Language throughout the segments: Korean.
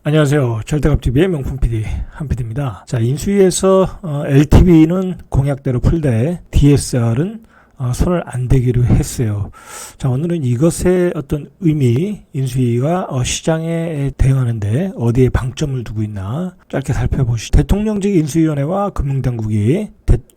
안녕하세요. 절대값TV의 명품 PD 한PD입니다. 자, 인수위에서 LTV는 공약대로 풀되 DSR은 손을 안 대기로 했어요. 자, 오늘은 이것의 어떤 의미, 인수위가 시장에 대응하는데 어디에 방점을 두고 있나 짧게 살펴보시죠. 대통령직 인수위원회와 금융당국이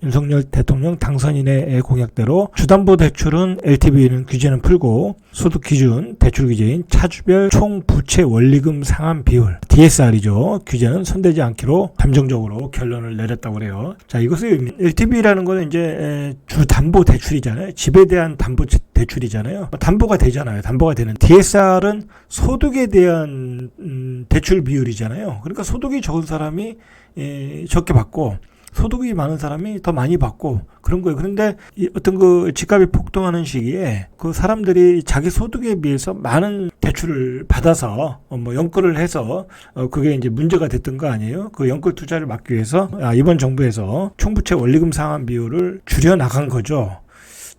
윤석열 대통령 당선인의 공약대로 주담보대출은 LTV는 규제는 풀고 소득 기준 대출 규제인 차주별 총 부채 원리금 상환 비율 DSR이죠. 규제는 손대지 않기로 잠정적으로 결론을 내렸다고 그래요. 자, 이것의 의미, LTV라는 거는 이제 주담보대출이잖아요. 집에 대한 담보대출이잖아요. 담보가 되잖아요. 담보가 되는 DSR은 소득에 대한 대출 비율이잖아요. 그러니까 소득이 적은 사람이 적게 받고 소득이 많은 사람이 더 많이 받고 그런 거예요. 그런데 어떤 그 집값이 폭등하는 시기에 그 사람들이 자기 소득에 비해서 많은 대출을 받아서 연끌을 해서 그게 이제 문제가 됐던 거 아니에요? 그 연끌 투자를 막기 위해서 이번 정부에서 총부채 원리금 상환 비율을 줄여 나간 거죠.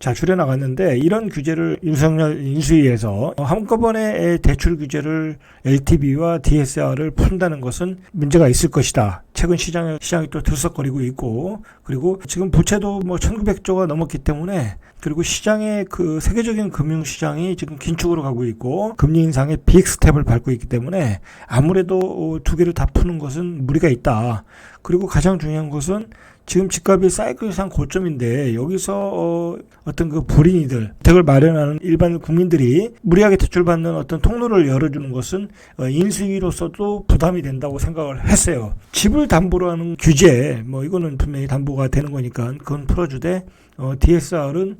자, 줄여나갔는데 이런 규제를 윤석열 인수위에서 한꺼번에 대출 규제를 LTV와 DSR을 푼다는 것은 문제가 있을 것이다. 최근 시장이 또 들썩거리고 있고, 그리고 지금 부채도 1900조가 넘었기 때문에, 그리고 시장의 그 세계적인 금융시장이 지금 긴축으로 가고 있고 금리 인상의 빅 스텝을 밟고 있기 때문에 아무래도 두 개를 다 푸는 것은 무리가 있다. 그리고 가장 중요한 것은 지금 집값이 사이클상 고점인데 여기서 어떤 그 불인이들, 주택을 마련하는 일반 국민들이 무리하게 대출받는 어떤 통로를 열어주는 것은 인수위로서도 부담이 된다고 생각을 했어요. 집을 담보로 하는 규제, 이거는 분명히 담보가 되는 거니까 그건 풀어주되 DSR은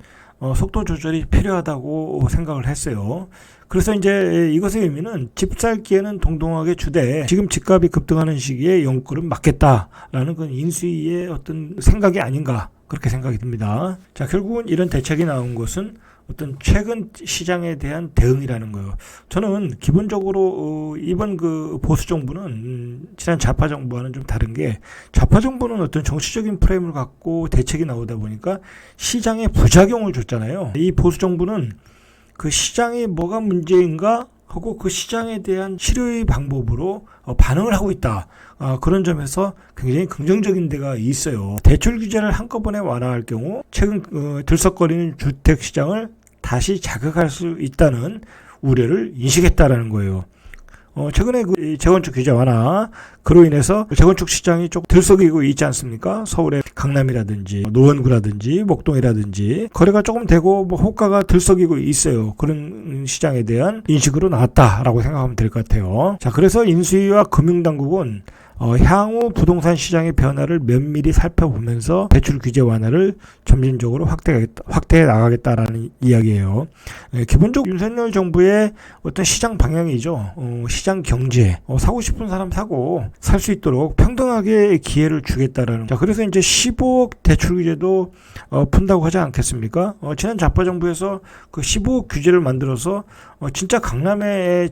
속도 조절이 필요하다고 생각을 했어요. 그래서 이제 이것의 의미는 집 살기에는 동동하게 주되 지금 집값이 급등하는 시기에 연끌은 막겠다라는 건 인수위의 어떤 생각이 아닌가 그렇게 생각이 듭니다. 자, 결국은 이런 대책이 나온 것은 어떤 최근 시장에 대한 대응이라는 거예요. 저는 기본적으로 이번 그 보수 정부는 지난 좌파 정부와는 좀 다른 게 좌파 정부는 어떤 정치적인 프레임을 갖고 대책이 나오다 보니까 시장에 부작용을 줬잖아요. 이 보수 정부는 그 시장이 뭐가 문제인가 하고 그 시장에 대한 치료의 방법으로 반응을 하고 있다. 그런 점에서 굉장히 긍정적인 데가 있어요. 대출 규제를 한꺼번에 완화할 경우 최근 들썩거리는 주택 시장을 다시 자극할 수 있다는 우려를 인식했다라는 거예요. 최근에 그 재건축 규제 완화, 그로 인해서 재건축 시장이 좀 들썩이고 있지 않습니까? 서울의 강남이라든지 노원구라든지 목동이라든지 거래가 조금 되고 호가가 들썩이고 있어요. 그런 시장에 대한 인식으로 나왔다라고 생각하면 될 것 같아요. 자, 그래서 인수위와 금융당국은 향후 부동산 시장의 변화를 면밀히 살펴보면서 대출 규제 완화를 점진적으로 확대해 나가겠다라는 이야기예요. 기본적으로 윤석열 정부의 어떤 시장 방향이죠. 시장 경제, 사고 싶은 사람 사고 살 수 있도록 평등하게 기회를 주겠다라는. 자, 그래서 이제 15억 대출 규제도 푼다고 하지 않겠습니까? 지난 좌파 정부에서 그 15억 규제를 만들어서 진짜 강남에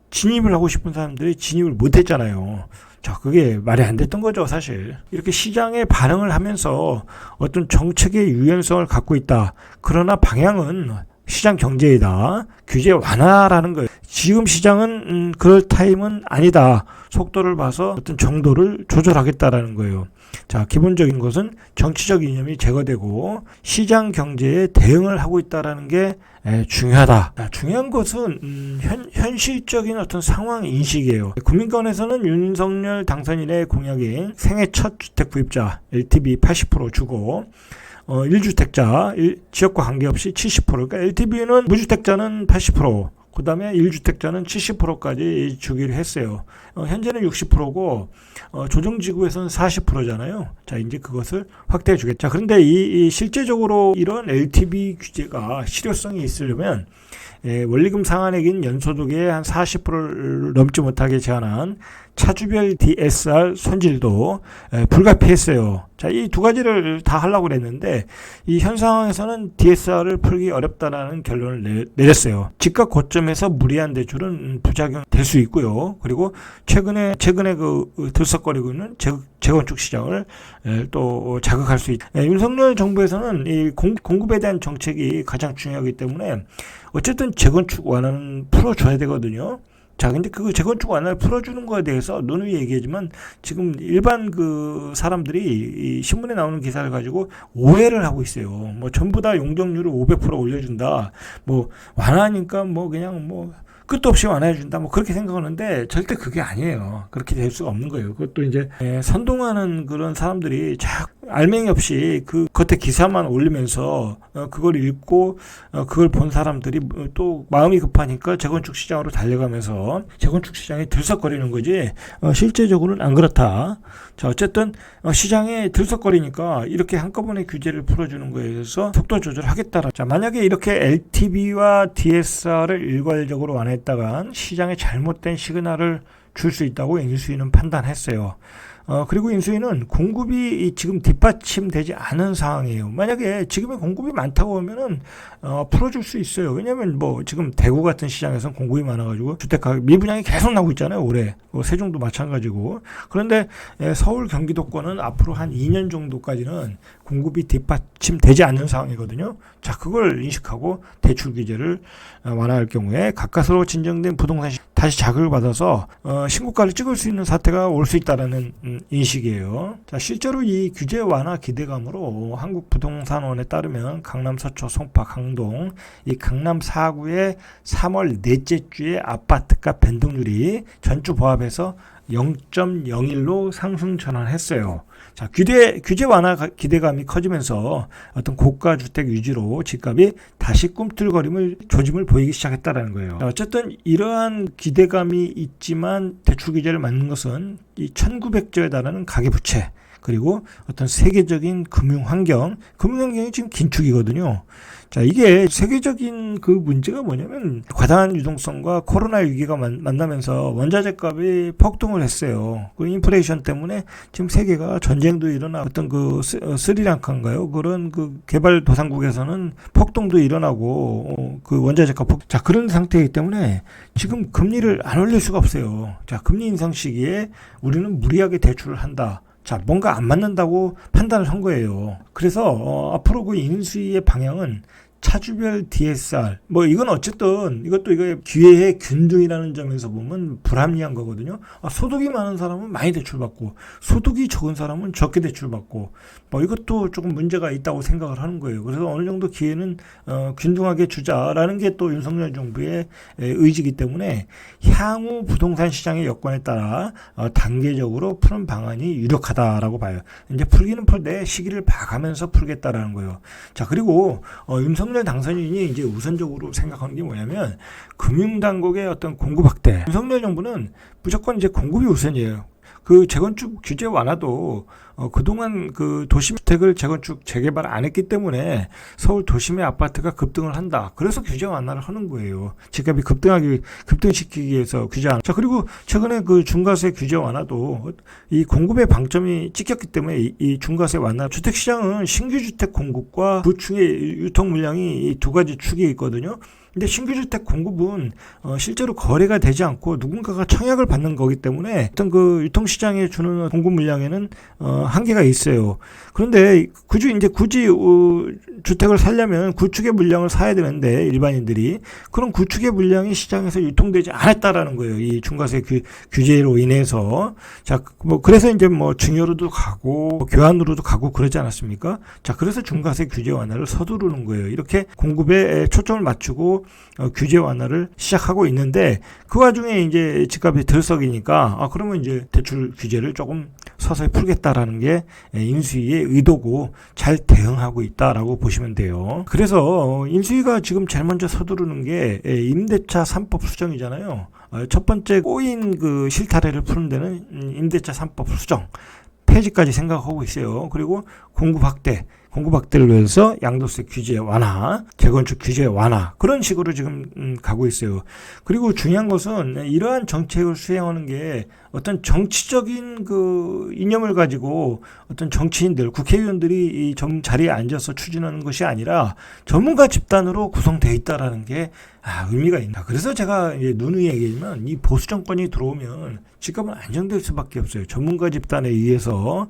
진입을 하고 싶은 사람들이 진입을 못했잖아요. 자, 그게 말이 안 됐던 거죠, 사실. 이렇게 시장에 반응을 하면서 어떤 정책의 유연성을 갖고 있다. 그러나 방향은 시장 경제이다. 규제 완화라는 거예요. 지금 시장은 그럴 타임은 아니다. 속도를 봐서 어떤 정도를 조절하겠다라는 거예요. 자, 기본적인 것은 정치적 이념이 제거되고 시장 경제에 대응을 하고 있다라는 게 중요하다. 중요한 것은 현실적인 어떤 상황 인식이에요. 국민권에서는 윤석열 당선인의 공약인 생애 첫 주택 구입자 LTV 80% 주고 1주택자 지역과 관계없이 70%, 그러니까 LTV는 무주택자는 80%, 그 다음에 1주택자는 70%까지 주기로 했어요. 현재는 60%고 조정지구에서는 40%잖아요. 자, 이제 그것을 확대해 주겠죠. 자, 그런데 이 실제적으로 이런 LTV 규제가 실효성이 있으려면 원리금 상환액인 연소득의 한 40%를 넘지 못하게 제한한 차주별 DSR 손질도 불가피했어요. 자, 이 두 가지를 다 하려고 그랬는데 이 현 상황에서는 DSR을 풀기 어렵다라는 결론을 내렸어요. 집값 고점에서 무리한 대출은 부작용 될 수 있고요. 그리고 최근에 그 들썩거리고 있는 재건축 시장을 또 자극할 수 있다. 윤석열 정부에서는 이 공급에 대한 정책이 가장 중요하기 때문에 어쨌든 재건축 완화는 풀어줘야 되거든요. 자, 근데 그 재건축 완화를 풀어주는 거에 대해서 누누이 얘기하지만 지금 일반 그 사람들이 이 신문에 나오는 기사를 가지고 오해를 하고 있어요. 뭐 전부 다 용적률을 500% 올려준다. 뭐 완화하니까 뭐 그냥 뭐 끝도 없이 완화해준다. 뭐 그렇게 생각하는데 절대 그게 아니에요. 그렇게 될 수가 없는 거예요. 그것도 이제 선동하는 그런 사람들이 자 알맹이 없이 그 겉에 기사만 올리면서 그걸 읽고 그걸 본 사람들이 또 마음이 급하니까 재건축 시장으로 달려가면서 재건축 시장이 들썩거리는 거지 실제적으로는 안 그렇다. 자, 어쨌든 시장에 들썩거리니까 이렇게 한꺼번에 규제를 풀어주는 거에 대해서 속도 조절하겠다라. 자, 만약에 이렇게 LTV와 DSR을 일괄적으로 완화했다간 시장에 잘못된 시그널을 줄 수 있다고 인수위는 판단했어요. 그리고 인수위는 공급이 지금 뒷받침되지 않은 상황이에요. 만약에 지금의 공급이 많다고 하면은 풀어줄 수 있어요. 왜냐하면 뭐 지금 대구 같은 시장에서는 공급이 많아가지고 주택 가격 미분양이 계속 나오고 있잖아요. 올해 세종도 마찬가지고. 그런데 서울 경기도권은 앞으로 한 2년 정도까지는 공급이 뒷받침되지 않는 상황이거든요. 자, 그걸 인식하고 대출 규제를 완화할 경우에 가까스로 진정된 부동산 다시 자극을 받아서 신고가를 찍을 수 있는 사태가 올 수 있다라는 인식이에요. 자, 실제로 이 규제 완화 기대감으로 한국부동산원에 따르면 강남 서초, 송파, 강동 이 강남 4구의 3월 넷째 주에 아파트가 변동률이 전주 보합에서 0.01로 상승 전환했어요. 자, 규제 완화 기대감이 커지면서 어떤 고가 주택 위주로 집값이 다시 조짐을 보이기 시작했다라는 거예요. 자, 어쨌든 이러한 기대감이 있지만 대출 규제를 맞는 것은 이 1900조에 달하는 가계부채 그리고 어떤 세계적인 금융환경이 지금 긴축이거든요. 자, 이게 세계적인 그 문제가 뭐냐면 과다한 유동성과 코로나 위기가 만나면서 원자재 값이 폭등을 했어요. 그 인플레이션 때문에 지금 세계가 전쟁도 일어나 어떤 그 스리랑카인가요? 그런 그 개발도상국에서는 폭동도 일어나고 그 원자재 값 자, 그런 상태이기 때문에 지금 금리를 안 올릴 수가 없어요. 자, 금리 인상 시기에 우리는 무리하게 대출을 한다. 자, 뭔가 안 맞는다고 판단을 한 거예요. 그래서 앞으로 그 인수위의 방향은 차주별 DSR 이건 어쨌든 이것도 기회의 균등이라는 점에서 보면 불합리한 거거든요. 소득이 많은 사람은 많이 대출받고 소득이 적은 사람은 적게 대출받고 이것도 조금 문제가 있다고 생각을 하는 거예요. 그래서 어느 정도 기회는 균등하게 주자라는 게 또 윤석열 정부의 의지이기 때문에 향후 부동산 시장의 여건에 따라 단계적으로 푸는 방안이 유력하다라고 봐요. 이제 풀기는 풀되 시기를 봐가면서 풀겠다라는 거예요. 자, 그리고 윤석열 당선인이 이제 우선적으로 생각하는 게 뭐냐면 금융당국의 어떤 공급 확대. 윤석열 정부는 무조건 이제 공급이 우선이에요. 그 재건축 규제 완화도 그동안 그 도심주택을 재건축 재개발 안 했기 때문에 서울 도심의 아파트가 급등을 한다. 그래서 규제 완화를 하는 거예요. 집값이 급등시키기 위해서 규제 완화. 자, 그리고 최근에 그 중과세 규제 완화도 이 공급의 방점이 찍혔기 때문에 이 중과세 완화. 주택시장은 신규 주택 공급과 구축의 유통 물량이 이 두 가지 축이 있거든요. 근데 신규주택 공급은 실제로 거래가 되지 않고 누군가가 청약을 받는 거기 때문에 어떤 그 유통시장에 주는 공급 물량에는 한계가 있어요. 그런데 굳이 주택을 살려면 구축의 물량을 사야 되는데 일반인들이 그런 구축의 물량이 시장에서 유통되지 않았다라는 거예요. 이 중과세 규제로 인해서. 자, 그래서 이제 증여로도 가고 교환으로도 가고 그러지 않았습니까? 자, 그래서 중과세 규제 완화를 서두르는 거예요. 이렇게 공급에 초점을 맞추고 규제 완화를 시작하고 있는데 그 와중에 이제 집값이 들썩이니까 그러면 이제 대출 규제를 조금 서서히 풀겠다라는 게 인수위의 의도고 잘 대응하고 있다라고 보시면 돼요. 그래서 인수위가 지금 제일 먼저 서두르는 게 임대차 3법 수정이잖아요. 첫 번째 꼬인 그 실타래를 푸는 데는 임대차 3법 수정 폐지까지 생각하고 있어요. 그리고 공급 확대를 위해서 양도세 규제 완화, 재건축 규제 완화 그런 식으로 지금 가고 있어요. 그리고 중요한 것은 이러한 정책을 수행하는 게 어떤 정치적인 그 이념을 가지고 어떤 정치인들, 국회의원들이 이 자리에 앉아서 추진하는 것이 아니라 전문가 집단으로 구성되어 있다라는 게 의미가 있다. 그래서 제가 이제 누누이 얘기하지만 이 보수 정권이 들어오면 집값은 안정될 수밖에 없어요. 전문가 집단에 의해서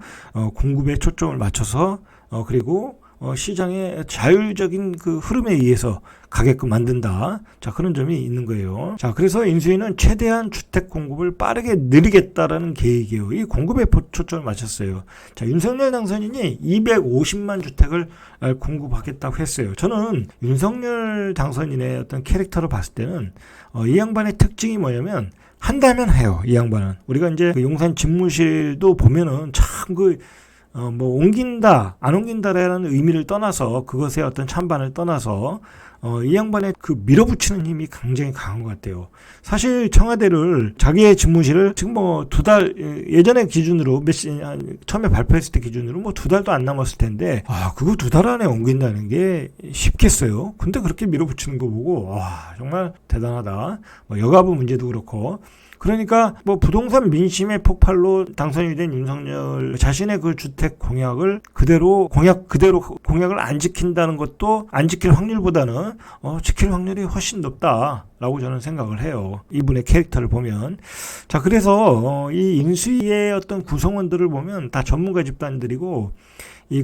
공급에 초점을 맞춰서 그리고 시장의 자율적인 그 흐름에 의해서 가게끔 만든다. 자, 그런 점이 있는 거예요. 자, 그래서 인수위는 최대한 주택 공급을 빠르게 늘리겠다라는 계획이에요. 이 공급에 초점을 맞췄어요. 자, 윤석열 당선인이 250만 주택을 공급하겠다고 했어요. 저는 윤석열 당선인의 어떤 캐릭터를 봤을 때는 이 양반의 특징이 뭐냐면 한다면 해요. 이 양반은. 우리가 이제 그 용산 집무실도 보면은 참 뭐 옮긴다 안 옮긴다라는 의미를 떠나서 그것의 어떤 찬반을 떠나서 이 양반의 그 밀어붙이는 힘이 굉장히 강한 것 같아요. 사실 청와대를 자기의 집무실을 지금 뭐 2달 예전에 기준으로 처음에 발표했을 때 기준으로 뭐 2달도 안 남았을 텐데 그거 2달 안에 옮긴다는 게 쉽겠어요. 근데 그렇게 밀어붙이는 거 보고 정말 대단하다. 뭐 여가부 문제도 그렇고. 그러니까 뭐 부동산 민심의 폭발로 당선이 된 윤석열 자신의 그 주택 공약을 그대로 공약을 안 지킨다는 것도 안 지킬 확률보다는 지킬 확률이 훨씬 높다라고 저는 생각을 해요. 이분의 캐릭터를 보면. 자, 그래서 이 인수위의 어떤 구성원들을 보면 다 전문가 집단들이고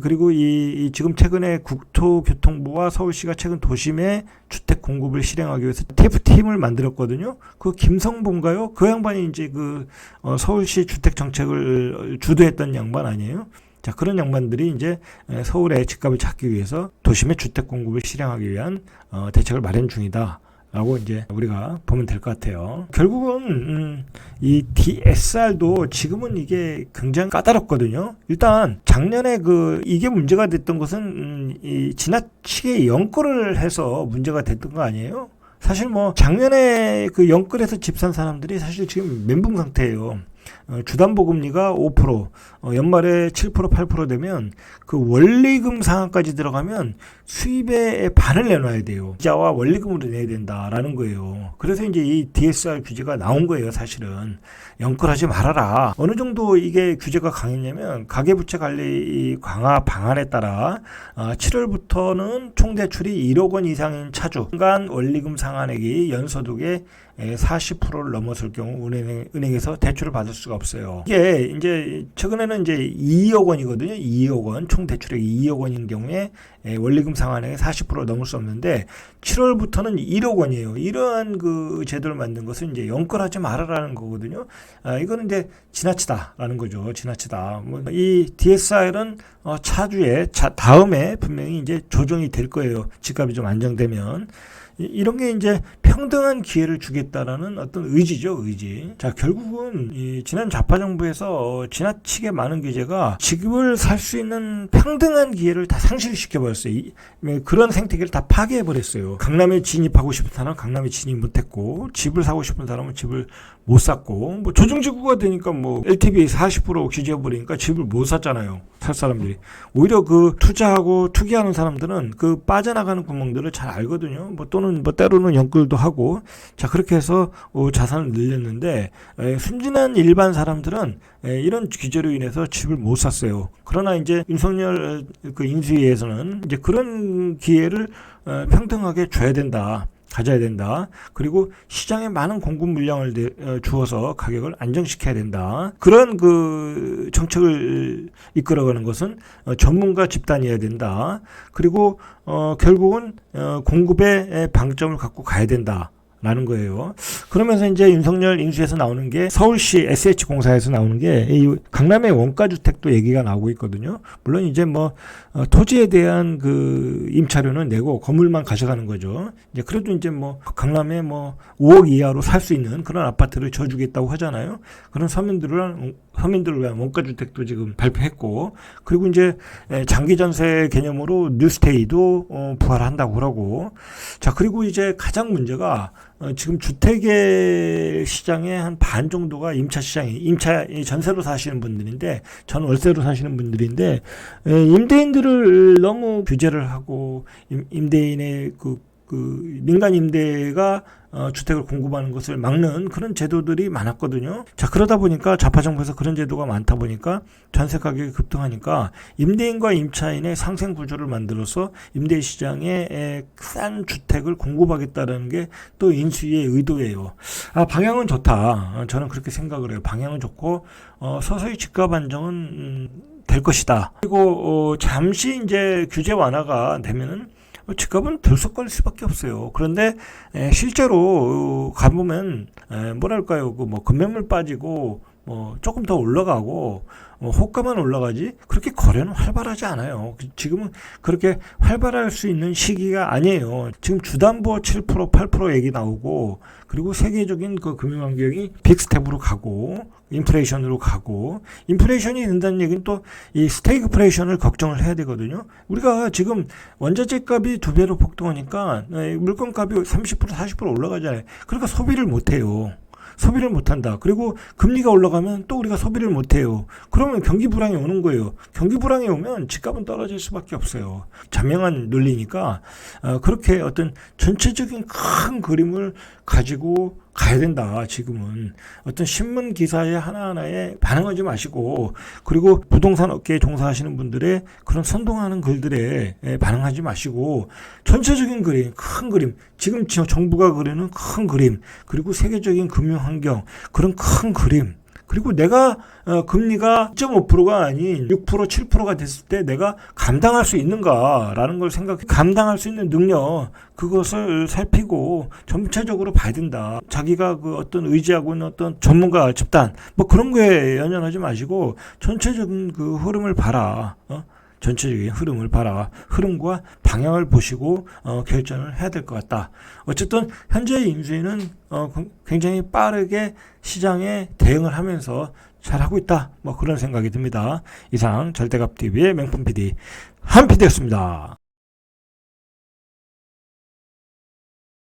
그리고 지금 최근에 국토교통부와 서울시가 최근 도심의 주택 공급을 실행하기 위해서 TF팀을 만들었거든요. 그 김성봉가요? 그 양반이 이제 서울시 주택 정책을 주도했던 양반 아니에요? 자, 그런 양반들이 이제 서울의 집값을 찾기 위해서 도심의 주택 공급을 실행하기 위한 대책을 마련 중이다. 라고 이제 우리가 보면 될 것 같아요. 결국은 이 DSR도 지금은 이게 굉장히 까다롭거든요. 일단 작년에 이게 문제가 됐던 것은 지나치게 연끌을 해서 문제가 됐던 거 아니에요? 사실 뭐 작년에 연끌해서 집 산 사람들이 사실 지금 멘붕 상태예요. 주담보금리가 5%, 연말에 7%, 8% 되면 그 원리금 상한까지 들어가면 수입의 반을 내놔야 돼요. 이자와 원리금으로 내야 된다라는 거예요. 그래서 이제 이 DSR 규제가 나온 거예요, 사실은. 연끌하지 말아라. 어느 정도 이게 규제가 강했냐면 가계부채 관리 강화 방안에 따라 7월부터는 총 대출이 1억 원 이상인 차주, 순간 원리금 상한액이 연소득의 40%를 넘어설 경우 은행에서 대출을 받을 수가 없어요. 이게 이제 최근에는 이제 2억 원이거든요. 2억 원, 총 대출액이 2억 원인 경우에 원리금 상한액이 40% 넘을 수 없는데 7월부터는 1억 원이에요. 이러한 그 제도를 만든 것은 이제 연끌하지 말아라는 거거든요. 이거는 이제 지나치다라는 거죠. 지나치다. 이 DSR은 차주의 다음에 분명히 이제 조정이 될 거예요. 집값이 좀 안정되면. 이런 게 이제 평등한 기회를 주겠다라는 어떤 의지죠, 의지. 자, 결국은 지난 좌파 정부에서 지나치게 많은 규제가 집을 살 수 있는 평등한 기회를 다 상실시켜 버렸어요. 그런 생태계를 다 파괴해 버렸어요. 강남에 진입하고 싶은 사람은 강남에 진입 못했고, 집을 사고 싶은 사람은 집을 못 샀고, 뭐 조정지구가 되니까 뭐 LTV 40% 규제해 버리니까 집을 못 샀잖아요. 살 사람들이. 오히려 투자하고 투기하는 사람들은 빠져나가는 구멍들을 잘 알거든요. 또는 때로는 연끌도 하고. 자, 그렇게 해서 자산을 늘렸는데 순진한 일반 사람들은 이런 규제로 인해서 집을 못 샀어요. 그러나 이제 윤석열 인수위에서는 이제 그런 기회를 평등하게 줘야 된다. 가져야 된다. 그리고 시장에 많은 공급 물량을 주어서 가격을 안정시켜야 된다. 그런 정책을 이끌어가는 것은 전문가 집단이어야 된다. 그리고 결국은 공급의 방점을 갖고 가야 된다. 라는 거예요. 그러면서 이제 윤석열 인수에서 나오는 게 서울시 SH공사에서 나오는 게 이 강남의 원가주택도 얘기가 나오고 있거든요. 물론 이제 토지에 대한 임차료는 내고 건물만 가져가는 거죠. 이제 그래도 이제 강남에 5억 이하로 살 수 있는 그런 아파트를 줘주겠다고 하잖아요. 그런 서민들을 위한 원가주택도 지금 발표했고, 그리고 이제 장기전세 개념으로 뉴스테이도 부활한다고 그러고. 자, 그리고 이제 가장 문제가 지금 주택의 시장의 한 반 정도가 임차 전세로 사시는 분들인데, 전 월세로 사시는 분들인데, 임대인들을 너무 규제를 하고 임대인의 민간 임대가 주택을 공급하는 것을 막는 그런 제도들이 많았거든요. 자, 그러다 보니까 좌파 정부에서 그런 제도가 많다 보니까 전세 가격이 급등하니까 임대인과 임차인의 상생 구조를 만들어서 임대 시장에 싼 주택을 공급하겠다는 게 또 인수위의 의도예요. 방향은 좋다. 저는 그렇게 생각을 해요. 방향은 좋고 서서히 집값 안정은 될 것이다. 그리고 잠시 이제 규제 완화가 되면은 집값은 들썩거릴 수밖에 없어요. 그런데 실제로 가보면 뭐랄까요, 그 뭐 금매물 빠지고 뭐 조금 더 올라가고 호가만 올라가지 그렇게 거래는 활발하지 않아요. 지금은 그렇게 활발할 수 있는 시기가 아니에요. 지금 주담보 7%, 8% 얘기 나오고, 그리고 세계적인 그 금융 환경이 빅스텝으로 가고 인플레이션으로 가고, 인플레이션이 된다는 얘기는 또 이 스태그플레이션을 걱정을 해야 되거든요. 우리가 지금 원자재 값이 2배로 폭등하니까 물건 값이 30%, 40% 올라가잖아요. 그러니까 소비를 못 해요. 소비를 못한다. 그리고 금리가 올라가면 또 우리가 소비를 못해요. 그러면 경기 불황이 오는 거예요. 경기 불황이 오면 집값은 떨어질 수밖에 없어요. 자명한 논리니까 그렇게 어떤 전체적인 큰 그림을 가지고 가야 된다. 지금은 어떤 신문 기사에 하나하나에 반응하지 마시고, 그리고 부동산 업계에 종사하시는 분들의 그런 선동하는 글들에 반응하지 마시고, 전체적인 그림, 큰 그림, 지금 정부가 그리는 큰 그림, 그리고 세계적인 금융 환경, 그런 큰 그림, 그리고 내가 금리가 2.5%가 아닌 6%, 7%가 됐을 때 내가 감당할 수 있는가라는 걸 생각해. 감당할 수 있는 능력, 그것을 살피고 전체적으로 봐야 된다. 자기가 그 어떤 의지하고 있는 어떤 전문가 집단 뭐 그런 거에 연연하지 마시고 전체적인 그 흐름을 봐라. 전체적인 흐름을 봐라. 흐름과 방향을 보시고 결정을 해야 될 것 같다. 어쨌든 현재의 인수위는 굉장히 빠르게 시장에 대응을 하면서 잘하고 있다. 뭐 그런 생각이 듭니다. 이상 절대값TV의 명품 PD 한 PD였습니다.